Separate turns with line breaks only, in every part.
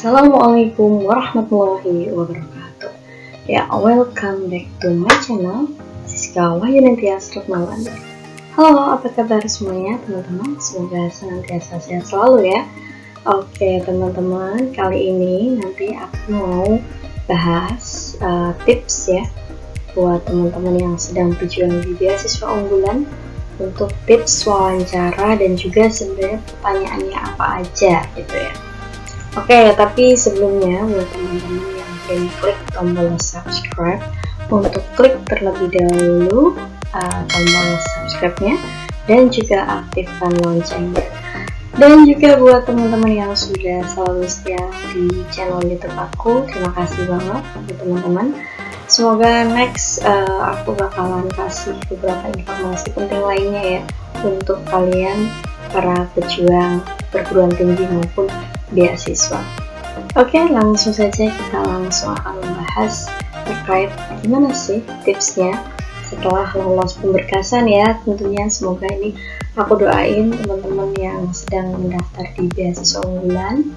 Assalamualaikum warahmatullahi wabarakatuh. Ya, welcome back to my channel, Siska Wahyunantia Retmawati. Halo, apa kabar semuanya teman-teman? Semoga senantiasa sehat selalu ya. Oke teman-teman, kali ini nanti aku mau bahas tips ya buat teman-teman yang sedang berjuang di beasiswa unggulan, untuk tips wawancara dan juga sebenarnya pertanyaannya apa aja gitu ya. Oke, tapi sebelumnya buat teman-teman yang belum klik tombol subscribe, untuk klik terlebih dahulu tombol subscribe-nya dan juga aktifkan loncengnya. Dan juga buat teman-teman yang sudah selalu setia di channel YouTube aku, terima kasih banget buat teman-teman. Semoga next aku bakalan kasih beberapa informasi penting lainnya ya untuk kalian para pejuang perguruan tinggi maupun beasiswa. Oke, langsung saja kita langsung akan membahas terkait gimana sih tipsnya setelah lolos pemberkasan ya. Tentunya semoga ini aku doain teman-teman yang sedang mendaftar di beasiswa unggulan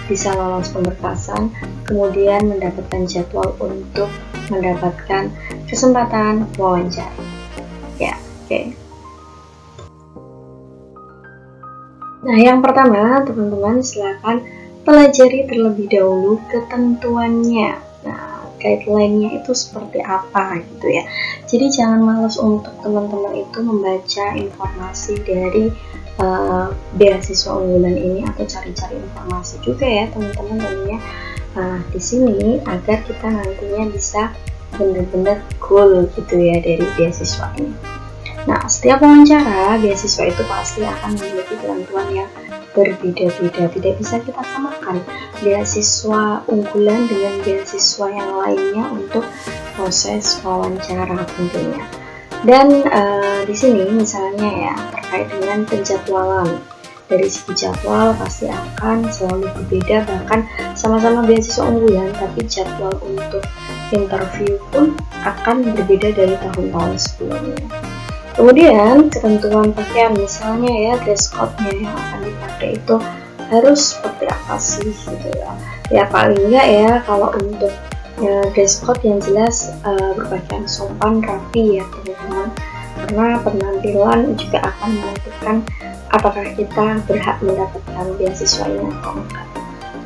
bisa lolos pemberkasan, kemudian mendapatkan jadwal untuk mendapatkan kesempatan wawancara. Ya, oke. Nah, yang pertama, teman-teman silakan pelajari terlebih dahulu ketentuannya. Nah, guideline-nya itu seperti apa gitu ya. Jadi jangan malas untuk teman-teman itu membaca informasi dari beasiswa unggulan ini atau cari-cari informasi juga ya, teman-teman tentunya. Nah, di sini agar kita nantinya bisa benar-benar goal gitu ya dari beasiswa ini. Nah, setiap wawancara beasiswa itu pasti akan memiliki ketentuan yang berbeda-beda. Tidak bisa kita samakan beasiswa unggulan dengan beasiswa yang lainnya untuk proses wawancara tentunya. Dan di sini misalnya ya terkait dengan penjadwalan. Dari segi jadwal pasti akan selalu berbeda, bahkan sama-sama beasiswa unggulan tapi jadwal untuk interview pun akan berbeda dari tahun-tahun sebelumnya. Kemudian ketentuan pakaian, misalnya ya dress code-nya yang akan dipakai itu harus seperti apa sih gitu ya. Ya paling enggak ya kalau untuk dress code yang jelas berpakaian sopan rapi ya teman-teman, karena penampilan juga akan menentukan apakah kita berhak mendapatkan beasiswa ini atau enggak.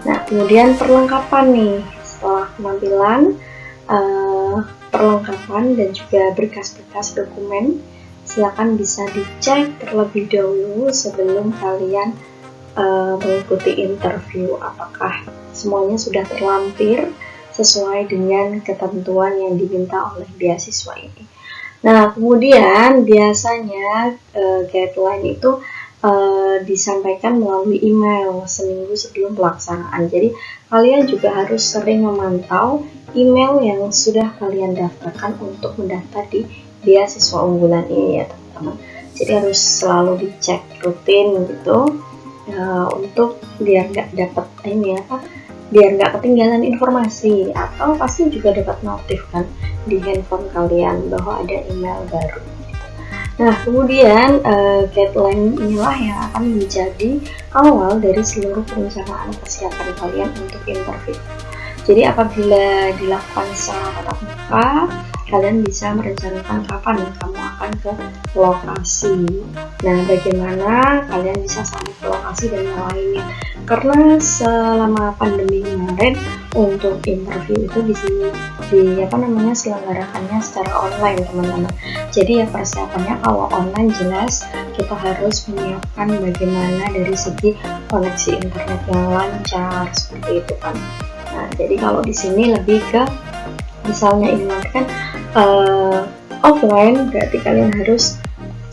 Nah, kemudian perlengkapan nih, setelah penampilan, perlengkapan dan juga berkas-berkas dokumen silakan bisa dicek terlebih dahulu sebelum kalian mengikuti interview, apakah semuanya sudah terlampir sesuai dengan ketentuan yang diminta oleh beasiswa ini. Nah, kemudian biasanya guideline itu disampaikan melalui email seminggu sebelum pelaksanaan. Jadi kalian juga harus sering memantau email yang sudah kalian daftarkan untuk mendaftar di beasiswa unggulan ini ya teman-teman. Jadi harus selalu dicek rutin gitu untuk biar nggak dapat biar nggak ketinggalan informasi, atau pasti juga dapat notif kan di handphone kalian bahwa ada email baru. Nah, kemudian guideline inilah yang akan menjadi awal dari seluruh perencanaan persiapan kalian untuk interview. Jadi apabila dilakukan secara tatap muka, kalian bisa merencanakan kapan kamu akan ke lokasi. Nah, bagaimana kalian bisa sampai ke lokasi dan yang lainnya. Karena selama pandemi kemarin untuk interview itu selenggarakannya secara online teman-teman. Jadi ya persiapannya kalau online jelas kita harus menyiapkan bagaimana dari segi koneksi internet yang lancar seperti itu kan. Nah, jadi kalau di sini lebih ke misalnya ini nanti kan offline, berarti kalian harus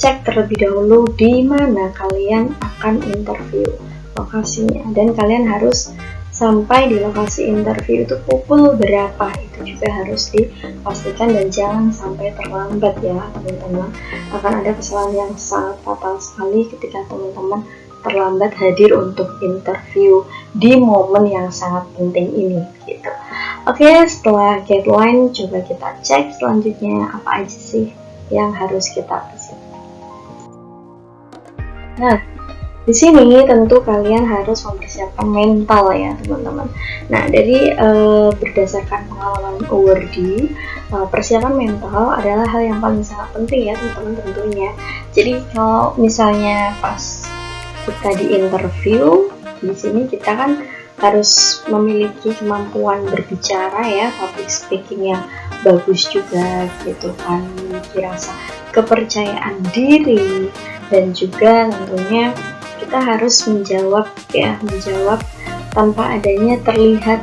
cek terlebih dahulu di mana kalian akan interview lokasinya, dan kalian harus sampai di lokasi interview itu pukul berapa, itu juga harus dipastikan dan jangan sampai terlambat ya teman-teman. Akan ada kesalahan yang sangat fatal sekali ketika teman-teman terlambat hadir untuk interview di momen yang sangat penting ini gitu. Oke, setelah guideline coba kita cek selanjutnya apa aja sih yang harus kita persiapkan. Nah, Di sini tentu kalian harus mempersiapkan mental ya teman-teman. Nah, dari berdasarkan pengalaman awardee, persiapan mental adalah hal yang paling sangat penting ya teman-teman tentunya. Jadi kalau misalnya pas kita di interview, di sini kita kan harus memiliki kemampuan berbicara ya, public speaking yang bagus juga gitu kan, memiliki rasa kepercayaan diri, dan juga tentunya kita harus menjawab tanpa adanya terlihat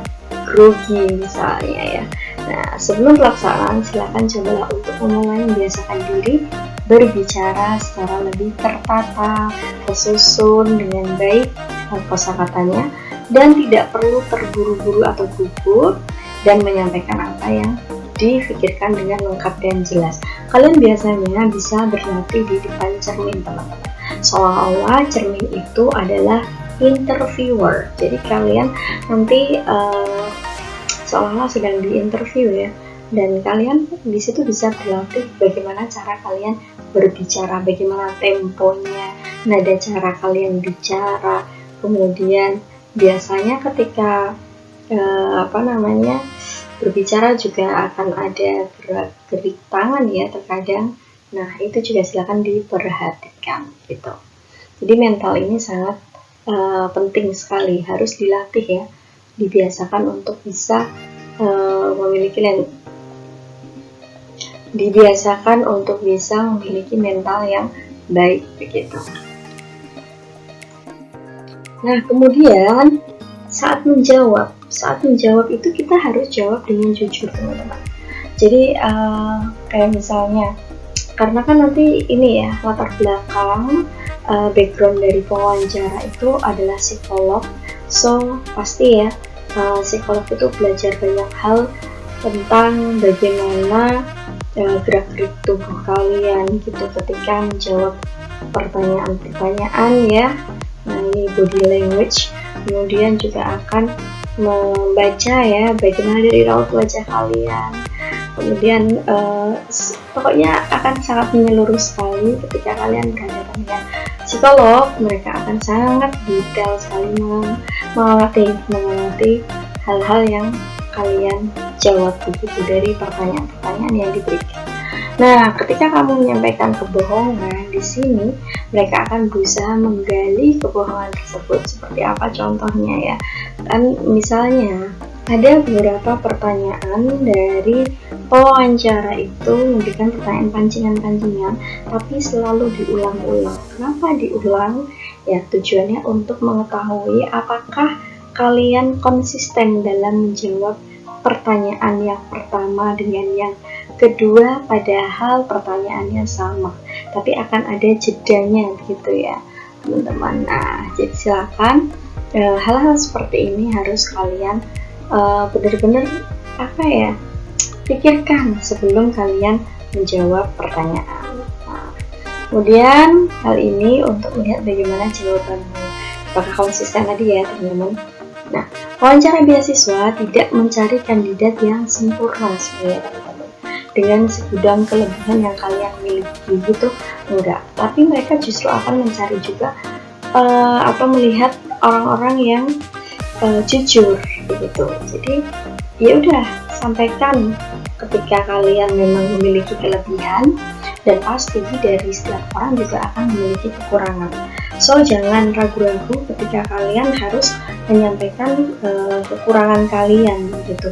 grogi misalnya ya. Nah, sebelum pelaksanaan silakan cobalah untuk memulai membiasakan diri berbicara secara lebih tertata, tersusun dengan baik kosakatanya, dan tidak perlu terburu-buru atau gugup dan menyampaikan apa yang difikirkan dengan lengkap dan jelas. Kalian biasanya bisa berlatih di depan cermin teman-teman, seolah-olah cermin itu adalah interviewer. Jadi kalian nanti seolah-olah sedang di interview ya, dan kalian di situ bisa berlatih bagaimana cara kalian berbicara, bagaimana temponya, nada cara kalian bicara. Kemudian biasanya ketika berbicara juga akan ada gerak-gerik tangan ya terkadang. Nah, itu juga silakan diperhatikan gitu. Jadi mental ini sangat penting sekali, harus dilatih ya, dibiasakan untuk bisa memiliki mental yang baik begitu. Nah, kemudian saat menjawab itu kita harus jawab dengan jujur teman-teman. Jadi kayak misalnya, karena kan nanti ini ya latar belakang background dari pewawancara itu adalah psikolog, so pasti ya psikolog itu belajar banyak hal tentang bagaimana gerak-gerik tubuh kalian gitu ketika menjawab pertanyaan-pertanyaan ya. Nah, ini body language. Kemudian juga akan membaca ya bagaimana dari raut wajah kalian. Kemudian pokoknya akan sangat menyeluruh sekali ketika kalian berhadapan dengan psikolog. Mereka akan sangat detail sekali mengamati hal-hal yang kalian jawab begitu dari pertanyaan-pertanyaan yang diberikan. Nah, ketika kamu menyampaikan kebohongan di sini, mereka akan berusaha menggali kebohongan tersebut. Seperti apa contohnya ya? Kan misalnya ada beberapa pertanyaan dari pewawancara itu memberikan pertanyaan pancingan-pancingan, tapi selalu diulang-ulang. Kenapa diulang? Ya, tujuannya untuk mengetahui apakah kalian konsisten dalam menjawab pertanyaan yang pertama dengan yang kedua, padahal pertanyaannya sama, tapi akan ada jedanya gitu ya teman-teman. Nah, jadi silakan hal-hal seperti ini harus kalian benar-benar pikirkan sebelum kalian menjawab pertanyaan. Nah, kemudian hal ini untuk melihat bagaimana jawabanmu, apakah konsisten tadi ya teman-teman. Nah, wawancara beasiswa tidak mencari kandidat yang sempurna sebenarnya teman-teman, dengan segudang kelebihan yang kalian miliki gitu, enggak. Tapi mereka justru akan mencari juga atau melihat orang-orang yang jujur begitu. Jadi ya udah, sampaikan ketika kalian memang memiliki kelebihan, dan pasti dari setiap orang juga akan memiliki kekurangan. So jangan ragu-ragu ketika kalian harus menyampaikan kekurangan kalian gitu.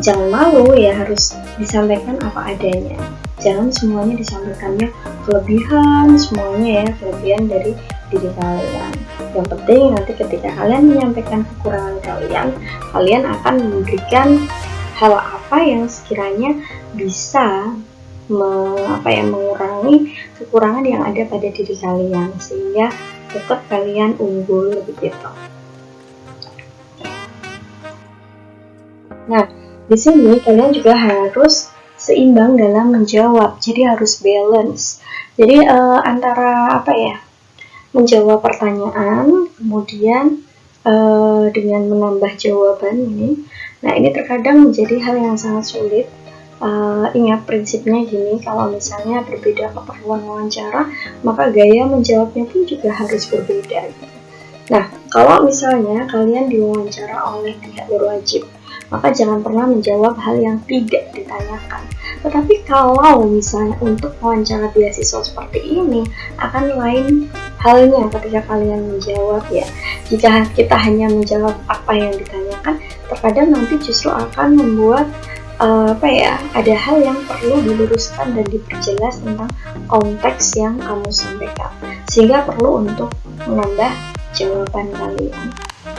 Jangan malu ya, harus disampaikan apa adanya. Jangan semuanya disampaikannya kelebihan, semuanya ya kelebihan dari diri kalian. Yang penting nanti ketika kalian menyampaikan kekurangan kalian, kalian akan memberikan hal apa yang sekiranya bisa mengurangi kekurangan yang ada pada diri kalian, sehingga tetap kalian unggul begitu. Nah, di sini kalian juga harus seimbang dalam menjawab, jadi harus balance. Jadi antara menjawab pertanyaan, kemudian dengan menambah jawaban ini. Nah, ini terkadang menjadi hal yang sangat sulit Ingat prinsipnya gini, kalau misalnya berbeda keperluan wawancara, maka gaya menjawabnya pun juga harus berbeda. Nah, kalau misalnya kalian diwawancara oleh pihak berwajib, maka jangan pernah menjawab hal yang tidak ditanyakan. Tetapi kalau misalnya untuk wawancara beasiswa seperti ini, akan lain halnya ketika kalian menjawab ya. Jika kita hanya menjawab apa yang ditanyakan, terkadang nanti justru akan membuat ada hal yang perlu diluruskan dan diperjelas tentang konteks yang kamu sampaikan, sehingga perlu untuk menambah jawaban kalian.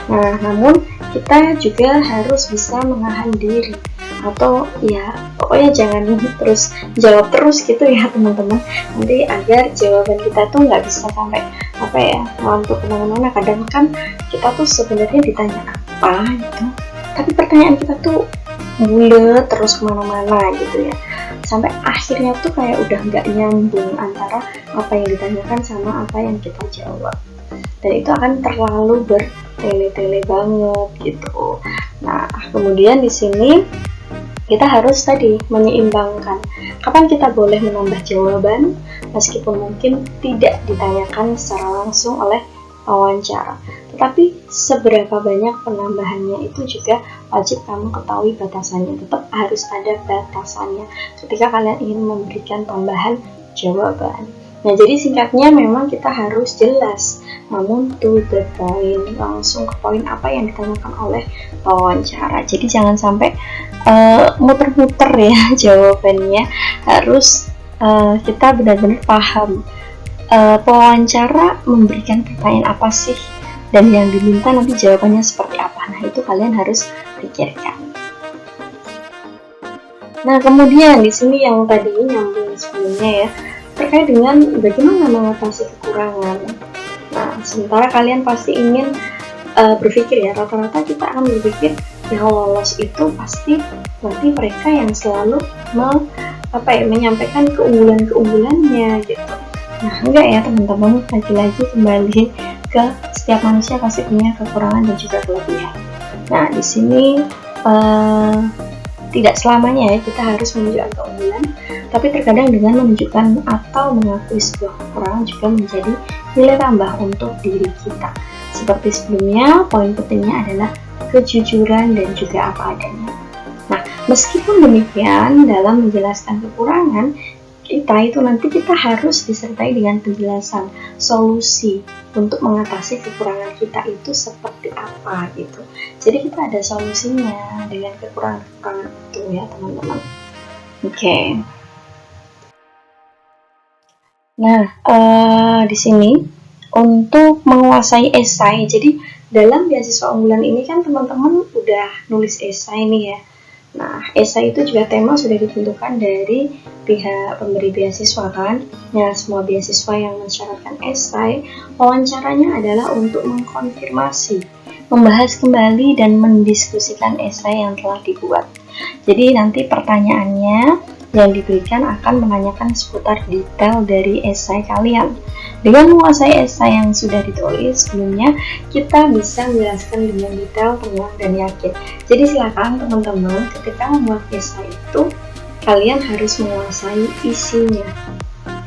Nah, namun kita juga harus bisa menahan diri, atau ya pokoknya jangan terus jawab terus gitu ya teman-teman, nanti agar jawaban kita tuh nggak bisa sampai untuk kemana-mana. Kadang kan kita tuh sebenarnya ditanya apa gitu, tapi pertanyaan kita tuh bulet terus kemana-mana gitu ya, sampai akhirnya tuh kayak udah nggak nyambung antara apa yang ditanyakan sama apa yang kita jawab, dan itu akan terlalu bertele-tele banget gitu. Nah, kemudian di sini kita harus tadi menyeimbangkan kapan kita boleh menambah jawaban meskipun mungkin tidak ditanyakan secara langsung oleh wawancara, tetapi seberapa banyak penambahannya itu juga wajib kamu ketahui batasannya. Tetap harus ada batasannya ketika kalian ingin memberikan tambahan jawaban. Nah, jadi singkatnya memang kita harus jelas, namun to the point, langsung ke poin apa yang ditanyakan oleh wawancara. Jadi jangan sampai muter-muter ya jawabannya, harus kita benar-benar paham pewawancara memberikan pertanyaan apa sih, dan yang diminta nanti jawabannya seperti apa. Nah, itu kalian harus pikirkan. Nah, kemudian di sini yang tadi nyambung sebelumnya ya, terkait dengan bagaimana mengatasi kekurangan. Nah, sementara kalian pasti ingin berpikir ya, rata-rata kita akan berpikir yang lolos itu pasti nanti mereka yang selalu menyampaikan keunggulan-keunggulannya gitu. Nah, enggak ya teman-teman, lagi-lagi kembali ke setiap manusia pasti punya kekurangan dan juga kelebihan. Nah, di sini tidak selamanya ya kita harus menunjukkan keunggulan, tapi terkadang dengan menunjukkan atau mengakui sebuah kekurangan juga menjadi nilai tambah untuk diri kita. Seperti sebelumnya, poin pentingnya adalah kejujuran dan juga apa adanya. Nah, meskipun demikian, dalam menjelaskan kekurangan kita harus disertai dengan penjelasan solusi untuk mengatasi kekurangan kita itu seperti apa gitu. Jadi kita ada solusinya dengan kekurangan itu ya teman-teman. Oke. Nah, di sini untuk menguasai esai. Jadi dalam beasiswa unggulan ini kan teman-teman udah nulis esai nih ya. Nah, esai itu juga tema sudah ditentukan dari pihak pemberi beasiswa kan. Nah, semua beasiswa yang mensyaratkan esai, wawancaranya adalah untuk mengkonfirmasi, membahas kembali dan mendiskusikan esai yang telah dibuat. Jadi nanti pertanyaannya yang diberikan akan menanyakan seputar detail dari esai kalian. Dengan menguasai esai yang sudah ditulis sebelumnya, kita bisa menjelaskan dengan detail, tenang, dan yakin. Jadi silakan teman-teman, ketika membuat esai itu, kalian harus menguasai isinya.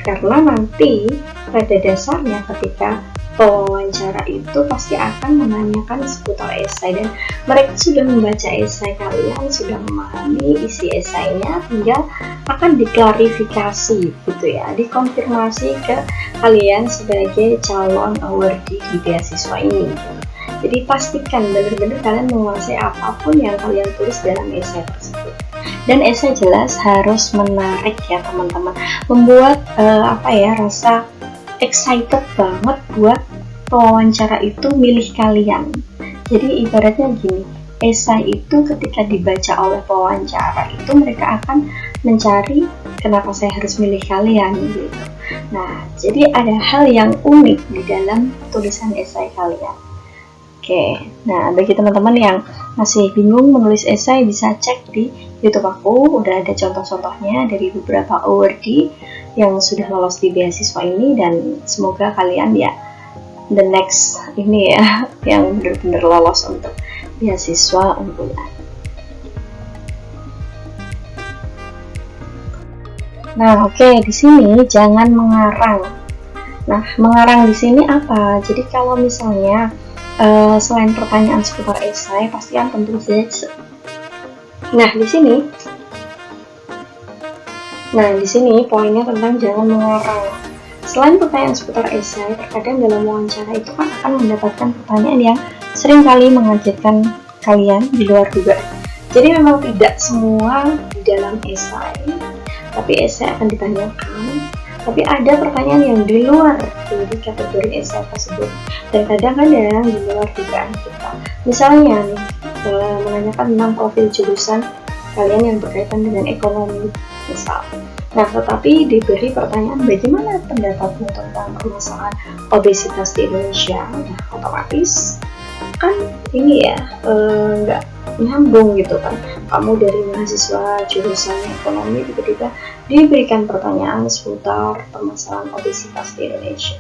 Karena nanti pada dasarnya ketika pewawancara itu pasti akan menanyakan seputar esai, dan mereka sudah membaca esai kalian, sudah memahami isi esainya, tinggal akan diklarifikasi gitu ya, dikonfirmasi ke kalian sebagai calon awardee di beasiswa ini gitu. Jadi pastikan benar-benar kalian menguasai apapun yang kalian tulis dalam esai tersebut. Dan esai jelas harus menarik ya teman-teman, membuat rasa excited banget buat pewawancara itu milih kalian. Jadi ibaratnya gini, esai itu ketika dibaca oleh pewawancara itu mereka akan mencari kenapa saya harus milih kalian gitu. Nah, jadi ada hal yang unik di dalam tulisan esai kalian. Oke, nah bagi teman-teman yang masih bingung menulis esai bisa cek di YouTube aku, udah ada contoh-contohnya dari beberapa awardee yang sudah lolos di beasiswa ini, dan semoga kalian ya the next ini ya yang benar-benar lolos untuk beasiswa unggulan. Nah, oke, di sini jangan mengarang. Nah, mengarang di sini apa? Jadi kalau misalnya selain pertanyaan seputar esai, pasti kan tentu saja. Nah, di sini poinnya tentang jangan mengarang. Selain pertanyaan seputar esai, terkadang dalam wawancara itu kan akan mendapatkan pertanyaan yang seringkali mengagetkan kalian di luar dugaan. Jadi memang tidak semua di dalam esai, tapi esai akan ditanyakan. Tapi ada pertanyaan yang di luar dari kategori esai tersebut, dan kadang-kadang di luar dugaan kita. Misalnya nih, menanyakan tentang profil jurusan kalian yang berkaitan dengan ekonomi, misal. Nah, tetapi diberi pertanyaan bagaimana pendapatmu tentang permasalahan obesitas di Indonesia. Nah, otomatis kan ini ya nggak nyambung gitu kan. Kamu dari mahasiswa jurusan ekonomi tiba-tiba diberikan pertanyaan seputar permasalahan obesitas di Indonesia.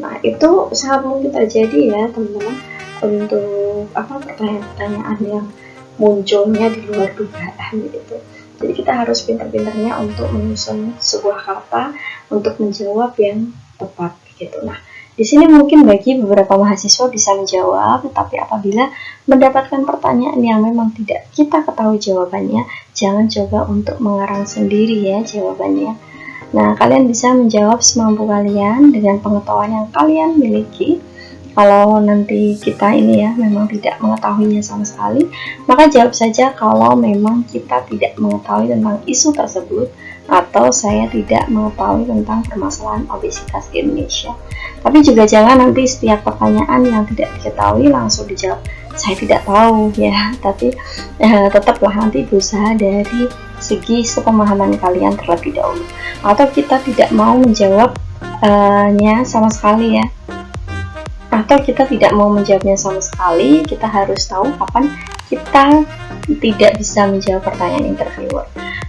Nah, itu sangat mungkin terjadi ya teman-teman, untuk pertanyaan-pertanyaan yang munculnya di luar dugaan gitu. Jadi kita harus pintar-pintarnya untuk menyusun sebuah kata untuk menjawab yang tepat gitu. Nah, di sini mungkin bagi beberapa mahasiswa bisa menjawab, tetapi apabila mendapatkan pertanyaan yang memang tidak kita ketahui jawabannya, jangan coba untuk mengarang sendiri ya jawabannya. Nah, kalian bisa menjawab semampu kalian dengan pengetahuan yang kalian miliki. Kalau nanti kita ini ya memang tidak mengetahuinya sama sekali, maka jawab saja kalau memang kita tidak mengetahui tentang isu tersebut, atau saya tidak mengetahui tentang permasalahan obesitas di Indonesia. Tapi juga jangan nanti setiap pertanyaan yang tidak diketahui langsung dijawab saya tidak tahu ya, tapi tetaplah nanti berusaha dari segi sepemahaman kalian terlebih dahulu, atau kita tidak mau menjawabnya sama sekali ya, atau kita tidak mau menjawabnya sama sekali, kita harus tahu kapan kita tidak bisa menjawab pertanyaan interviewer.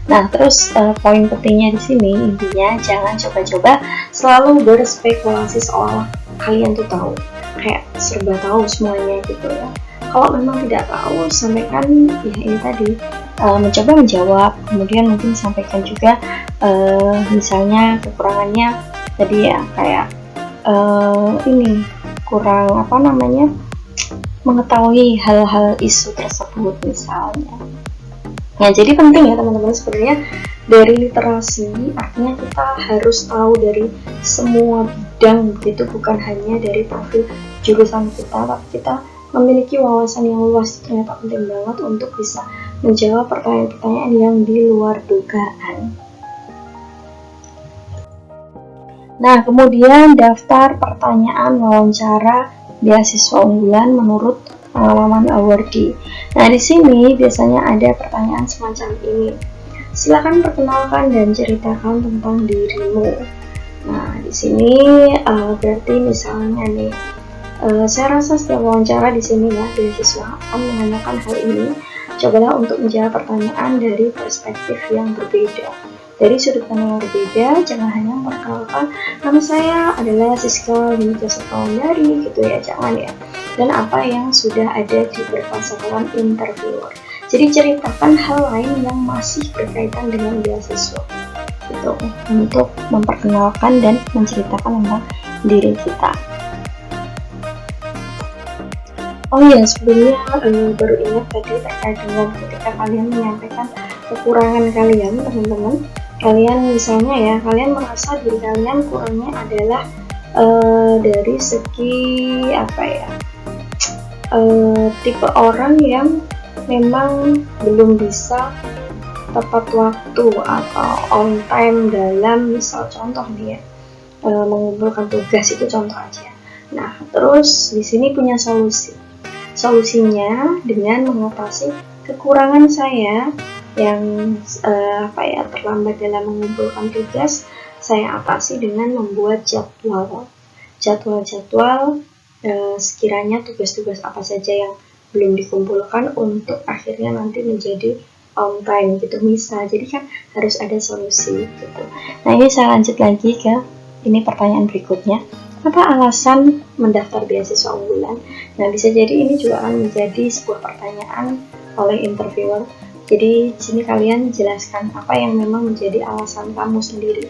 Nah, terus poin pentingnya di sini intinya jangan coba-coba selalu berspekulasi seolah kalian tuh tahu, kayak serba tahu semuanya gitu ya. Kalau memang tidak tahu, sampaikan ya ini tadi, mencoba menjawab, kemudian mungkin sampaikan juga misalnya kekurangannya tadi ya, kayak ini kurang mengetahui hal-hal isu tersebut misalnya. Nah, jadi penting ya teman-teman, sebenarnya dari literasi artinya kita harus tahu dari semua bidang gitu, bukan hanya dari profil jurusan kita, tapi kita memiliki wawasan yang luas. Ternyata penting banget untuk bisa menjawab pertanyaan-pertanyaan yang di luar dugaan. Nah, kemudian daftar pertanyaan wawancara beasiswa unggulan menurut pengalaman awardee. Nah, di sini biasanya ada pertanyaan semacam ini. Silakan perkenalkan dan ceritakan tentang dirimu. Nah, di sini berarti misalnya nih, saya rasa setiap wawancara di sini ya beasiswa akan menanyakan hal ini. Cobalah untuk menjawab pertanyaan dari perspektif yang berbeda. Dari sudut pandang yang berbeda, jangan hanya memperkenalkan nama saya adalah Siska Limita Sekondari gitu ya, jangan ya. Dan apa yang sudah ada di berkas catatan interviewer. Jadi ceritakan hal lain yang masih berkaitan dengan beasiswa gitu, untuk memperkenalkan dan menceritakan tentang diri kita. Oh iya, sebelumnya baru ingat tadi terkait dengan ketika kalian menyampaikan kekurangan kalian, teman-teman. Kalian misalnya ya, kalian merasa diri kalian kurangnya adalah dari segi tipe orang yang memang belum bisa tepat waktu atau on time dalam, misal contoh nih ya, mengumpulkan tugas, itu contoh aja. Nah, terus di sini punya solusinya dengan mengatasi kekurangan saya yang terlambat dalam mengumpulkan tugas. Saya atasi dengan membuat jadwal sekiranya tugas-tugas apa saja yang belum dikumpulkan untuk akhirnya nanti menjadi on time gitu misal. Jadi kan harus ada solusi gitu. Nah, ini saya lanjut lagi ke ini pertanyaan berikutnya. Apa alasan mendaftar beasiswa unggulan? Nah, bisa jadi ini juga akan menjadi sebuah pertanyaan oleh interviewer. Jadi di sini kalian jelaskan apa yang memang menjadi alasan kamu sendiri.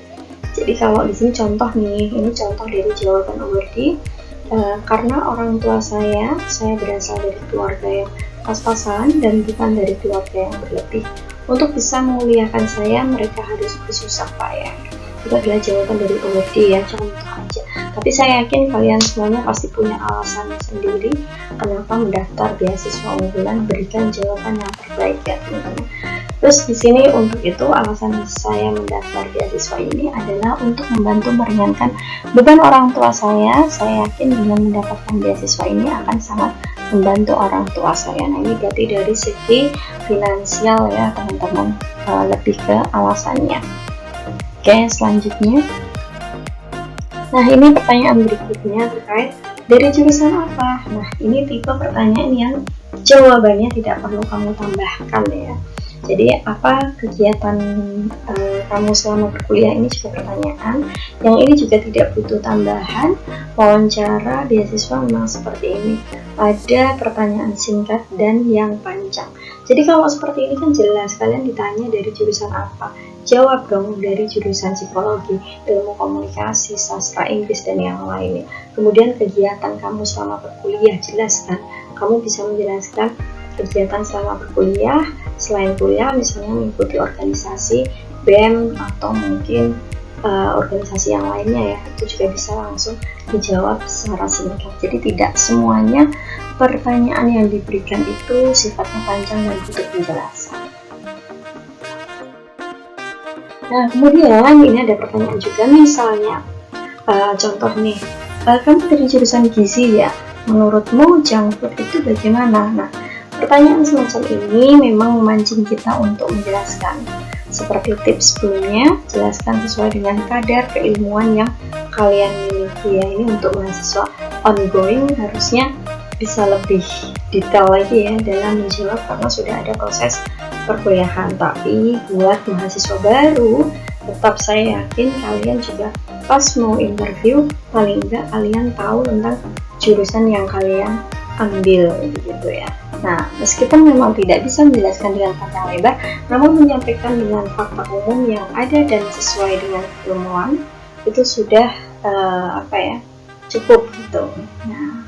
Jadi kalau di sini contoh nih, ini contoh dari jawaban awardee. Karena orang tua saya berasal dari keluarga yang pas-pasan dan bukan dari keluarga yang berlebih. Untuk bisa memuliakan saya, mereka harus bersusah payah. Itu adalah jawaban dari awardee ya, contoh aja. Tapi saya yakin kalian semuanya pasti punya alasan sendiri kenapa mendaftar beasiswa unggulan. Berikan jawaban yang terbaik ya teman-teman. Terus di sini untuk itu alasan saya mendaftar beasiswa ini adalah untuk membantu meringankan beban orang tua saya. Saya yakin dengan mendapatkan beasiswa ini akan sangat membantu orang tua saya. Nah ini berarti dari segi finansial ya teman-teman, lebih ke alasannya. Oke, selanjutnya. Nah ini pertanyaan berikutnya terkait dari jurusan apa. Nah ini tipe pertanyaan yang jawabannya tidak perlu kamu tambahkan ya. Jadi apa kegiatan kamu selama berkuliah, ini juga pertanyaan yang ini juga tidak butuh tambahan. Wawancara beasiswa memang seperti ini, ada pertanyaan singkat dan yang panjang. Jadi kalau seperti ini kan jelas, kalian ditanya dari jurusan apa, jawab dong dari jurusan psikologi, ilmu komunikasi, sastra Inggris dan yang lainnya. Kemudian kegiatan kamu selama berkuliah, jelas kan, kamu bisa menjelaskan kegiatan selama berkuliah. Selain kuliah misalnya mengikuti organisasi BEM atau mungkin organisasi yang lainnya ya, itu juga bisa langsung dijawab secara singkat. Jadi tidak semuanya pertanyaan yang diberikan itu sifatnya panjang dan butuh penjelasan. Nah kemudian ini ada pertanyaan juga, misalnya contoh nih, kamu dari jurusan gizi ya, menurutmu junk food itu bagaimana? Nah pertanyaan semacam ini memang memancing kita untuk menjelaskan. Seperti tips sebelumnya, jelaskan sesuai dengan kadar keilmuan yang kalian miliki ya. Ini untuk mahasiswa ongoing harusnya bisa lebih detail lagi ya dalam menjawab karena sudah ada proses perkuliahan. Tapi buat mahasiswa baru, tetap saya yakin kalian juga pas mau interview, paling enggak kalian tahu tentang jurusan yang kalian ambil gitu ya. Nah, meskipun memang tidak bisa menjelaskan dengan panjang lebar, namun menyampaikan dengan fakta umum yang ada dan sesuai dengan keilmuan itu sudah cukup gitu. Nah,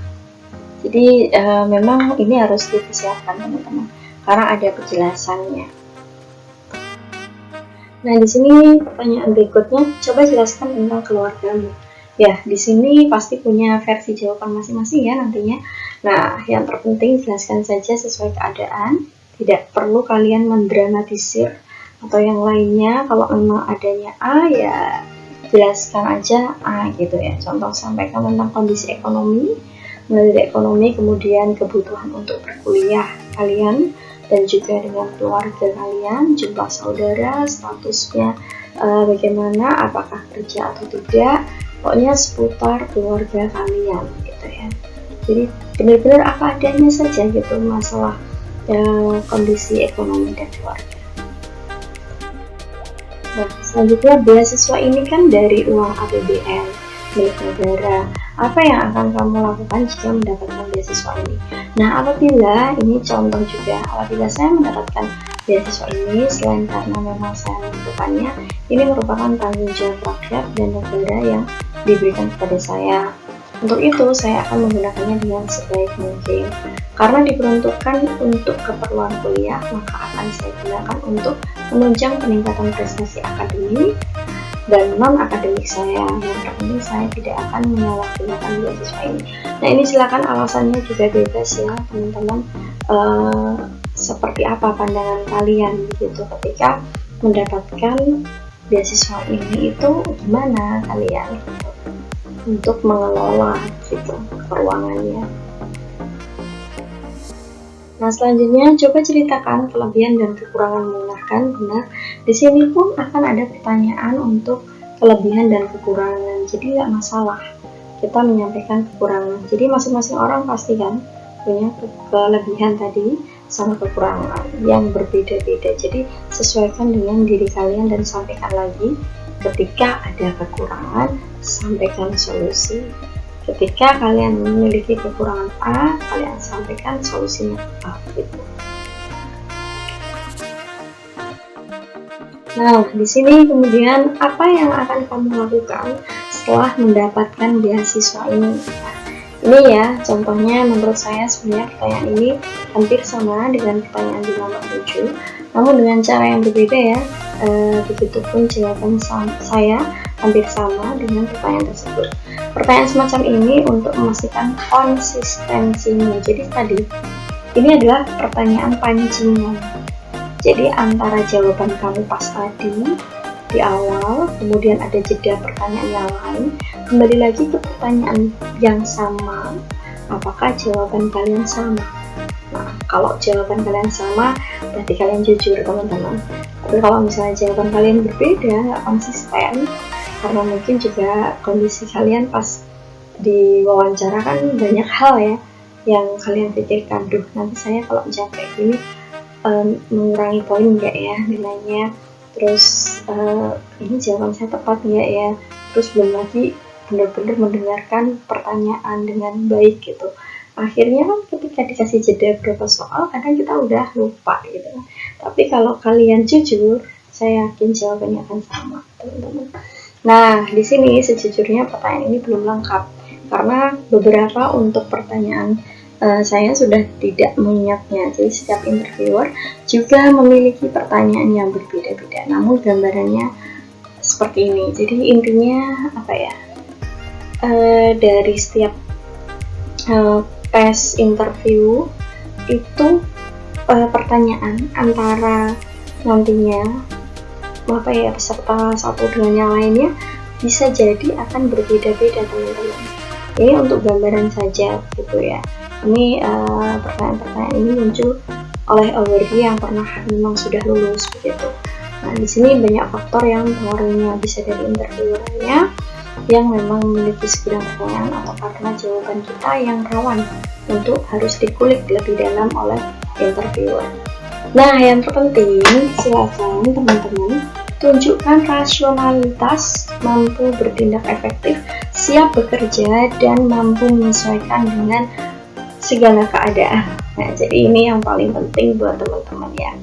jadi memang ini harus dipersiapkan teman-teman karena ada penjelasannya. Nah, di sini pertanyaan berikutnya, coba jelaskan tentang keluargamu. Ya, di sini pasti punya versi jawaban masing-masing ya nantinya. Nah, yang terpenting jelaskan saja sesuai keadaan. Tidak perlu kalian mendramatisir atau yang lainnya. Kalau memang adanya A, ya jelaskan aja A gitu ya. Contoh, sampaikan tentang kondisi ekonomi, mulai dari ekonomi, kemudian kebutuhan untuk berkuliah kalian, dan juga dengan keluarga kalian, jumlah saudara, statusnya bagaimana, apakah kerja atau tidak. Pokoknya seputar keluarga kalian gitu ya. Jadi benar-benar apa adanya saja gitu masalah kondisi ekonomi dan keluarga. Nah selanjutnya, beasiswa ini kan dari uang APBN milik negara. Apa yang akan kamu lakukan jika mendapatkan beasiswa ini? Nah apabila ini contoh juga, apabila saya mendapatkan beasiswa ini, selain karena memang saya membutuhkannya, ini merupakan tanggung jawab rakyat dan negara yang diberikan kepada saya. Untuk itu saya akan menggunakannya dengan sebaik mungkin. Karena diperuntukkan untuk keperluan kuliah, maka akan saya gunakan untuk menunjang peningkatan prestasi akademik dan non-akademik saya. Yang terpenting saya tidak akan menyalahgunakan beasiswa ini. Nah ini silakan alasannya juga bebas ya teman-teman, seperti apa pandangan kalian begitu ketika mendapatkan beasiswa ini, itu gimana kalian untuk mengelola gitu keuangannya. Nah selanjutnya, coba ceritakan kelebihan dan kekurangan menggunakan benar. Di sini pun akan ada pertanyaan untuk kelebihan dan kekurangan, jadi nggak masalah kita menyampaikan kekurangan. Jadi masing-masing orang pasti kan punya kelebihan tadi sama kekurangan yang berbeda-beda. Jadi sesuaikan dengan diri kalian dan sampaikan lagi. Ketika ada kekurangan, sampaikan solusi. Ketika kalian memiliki kekurangan A, kalian sampaikan solusinya A gitu. Nah, di sini kemudian apa yang akan kamu lakukan setelah mendapatkan beasiswa ini? Nah, ini ya contohnya, menurut saya sebenarnya pertanyaan ini hampir sama dengan pertanyaan di nomor 7, namun dengan cara yang berbeda ya. Begitupun jawaban saya hampir sama dengan pertanyaan tersebut. Pertanyaan semacam ini untuk memastikan konsistensinya. Jadi tadi ini adalah pertanyaan pancingan. Jadi antara jawaban kamu pas tadi di awal, kemudian ada jeda pertanyaan yang lain, kembali lagi ke pertanyaan yang sama, apakah jawaban kalian sama? Nah, kalau jawaban kalian sama, berarti kalian jujur teman-teman. Tapi kalau misalnya jawaban kalian berbeda, nggak konsisten, karena mungkin juga kondisi kalian pas di wawancara kan banyak hal ya yang kalian pikirkan, duh nanti saya kalau jawab kayak gini mengurangi poin nggak ya nilainya, terus ini jawaban saya tepat nggak ya, terus belum lagi benar-benar mendengarkan pertanyaan dengan baik gitu. Akhirnya kan ketika dikasih jeda beberapa soal kadang kita udah lupa gitu. Tapi kalau kalian jujur, saya yakin jawabannya akan sama teman-teman. Nah, di sini sejujurnya pertanyaan ini belum lengkap karena beberapa untuk pertanyaan saya sudah tidak mengingatnya. Jadi setiap interviewer juga memiliki pertanyaan yang berbeda-beda. Namun gambarannya seperti ini. Jadi intinya apa ya? Dari setiap tes interview itu pertanyaan antara nantinya apa ya peserta satu dengan yang lainnya bisa jadi akan berbeda-beda teman-teman. Ini untuk gambaran saja gitu ya. Ini pertanyaan-pertanyaan ini muncul oleh awardee yang pernah memang sudah lulus begitu. Nah, di sini banyak faktor yang pengaruhnya, bisa dari interviewernya yang memang memiliki segudang pertanyaan atau karena jawaban kita yang rawan untuk harus dikulik lebih dalam oleh interviewer. Nah, yang terpenting silakan teman-teman tunjukkan rasionalitas, mampu bertindak efektif, siap bekerja, dan mampu menyesuaikan dengan segala keadaan. Nah, jadi ini yang paling penting buat teman-teman ya.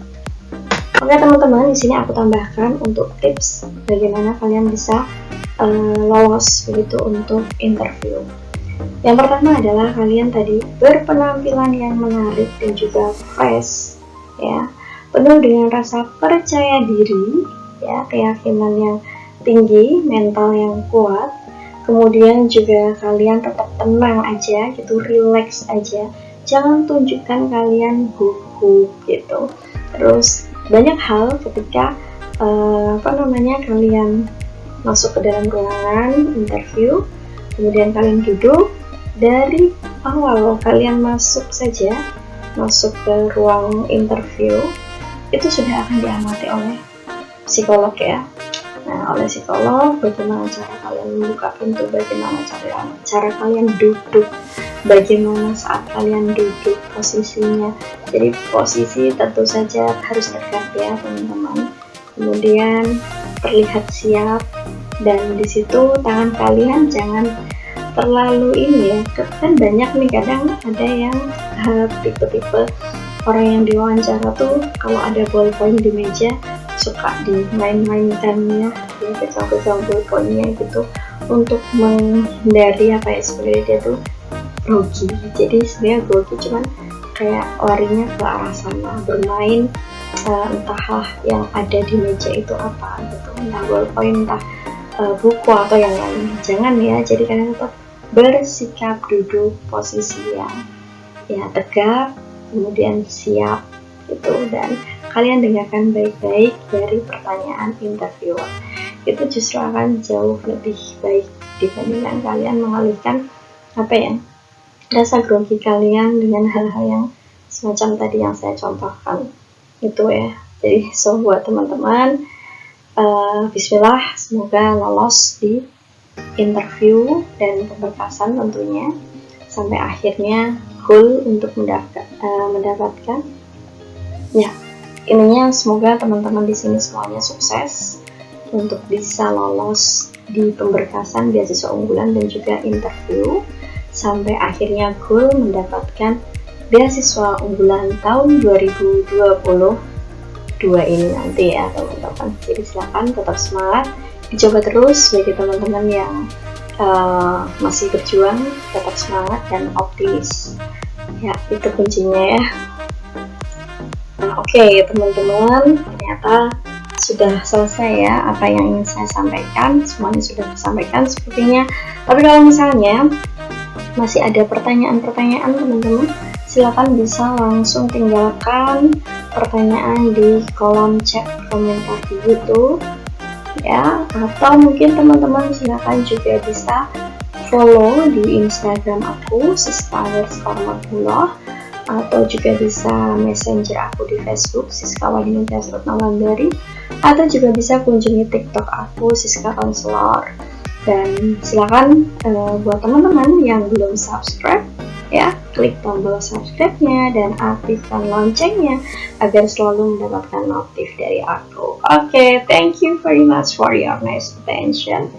Oke teman-teman, di sini aku tambahkan untuk tips bagaimana kalian bisa lolos begitu untuk interview. Yang pertama adalah kalian tadi berpenampilan yang menarik dan juga fresh ya, penuh dengan rasa percaya diri ya, keyakinan yang tinggi, mental yang kuat. Kemudian juga kalian tetap tenang aja gitu, relax aja, jangan tunjukkan kalian gugup gitu. Terus banyak hal ketika kalian masuk ke dalam ruangan interview, kemudian kalian duduk, dari awal kalian masuk ke ruang interview itu sudah akan diamati oleh psikolog ya. Nah, oleh psikolog bagaimana cara kalian membuka pintu, bagaimana cara kalian duduk, bagaimana saat kalian duduk posisinya. Jadi posisi tentu saja harus tegak ya teman-teman, kemudian terlihat siap, dan di situ tangan kalian jangan terlalu ini ya, kan banyak nih kadang ada yang tipe-tipe orang yang diwawancara tuh kalau ada ballpoint di meja suka dimain-mainkannya, dipegang-pegang ballpointnya gitu untuk menghindari apa ya, sebenarnya dia tuh grogi. Jadi sebenarnya grogi cuman kayak larinya ke arah sana, bermain entahlah yang ada di meja itu apa gitu, entah ballpoint, entah buku atau yang lain. Jangan ya, jadi kalian tetap bersikap duduk posisi yang ya tegak, kemudian siap gitu, dan kalian dengarkan baik-baik dari pertanyaan interviewer. Itu justru akan jauh lebih baik dibandingkan kalian mengalihkan apa ya, rasa grogi kalian dengan hal-hal yang semacam tadi yang saya contohkan itu ya. Jadi buat teman-teman, bismillah, semoga lolos di interview dan pemberkasan tentunya sampai akhirnya goal untuk mendapatkan ya, ininya semoga teman-teman di sini semuanya sukses untuk bisa lolos di pemberkasan beasiswa unggulan dan juga interview sampai akhirnya goal mendapatkan beasiswa unggulan tahun 2020 dua ini nanti ya teman-teman. Jadi silahkan tetap semangat, dicoba terus bagi teman-teman yang masih berjuang, tetap semangat dan optimis ya, itu kuncinya ya. Nah, oke teman-teman, ternyata sudah selesai ya apa yang ingin saya sampaikan, semuanya sudah disampaikan sepertinya. Tapi kalau misalnya masih ada pertanyaan-pertanyaan teman-teman, silakan bisa langsung tinggalkan pertanyaan di kolom chat komentar di YouTube ya, atau mungkin teman-teman silakan juga bisa follow di Instagram aku siska_martullah, atau juga bisa messenger aku di Facebook Siska Wadinuntias_Retnawlandari, atau juga bisa kunjungi TikTok aku Siska Counselor. Dan silakan buat teman-teman yang belum subscribe ya, klik tombol subscribe-nya dan aktifkan loncengnya agar selalu mendapatkan notif dari aku. Oke, thank you very much for your nice attention.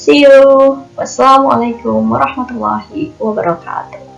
See you. Wassalamualaikum warahmatullahi wabarakatuh.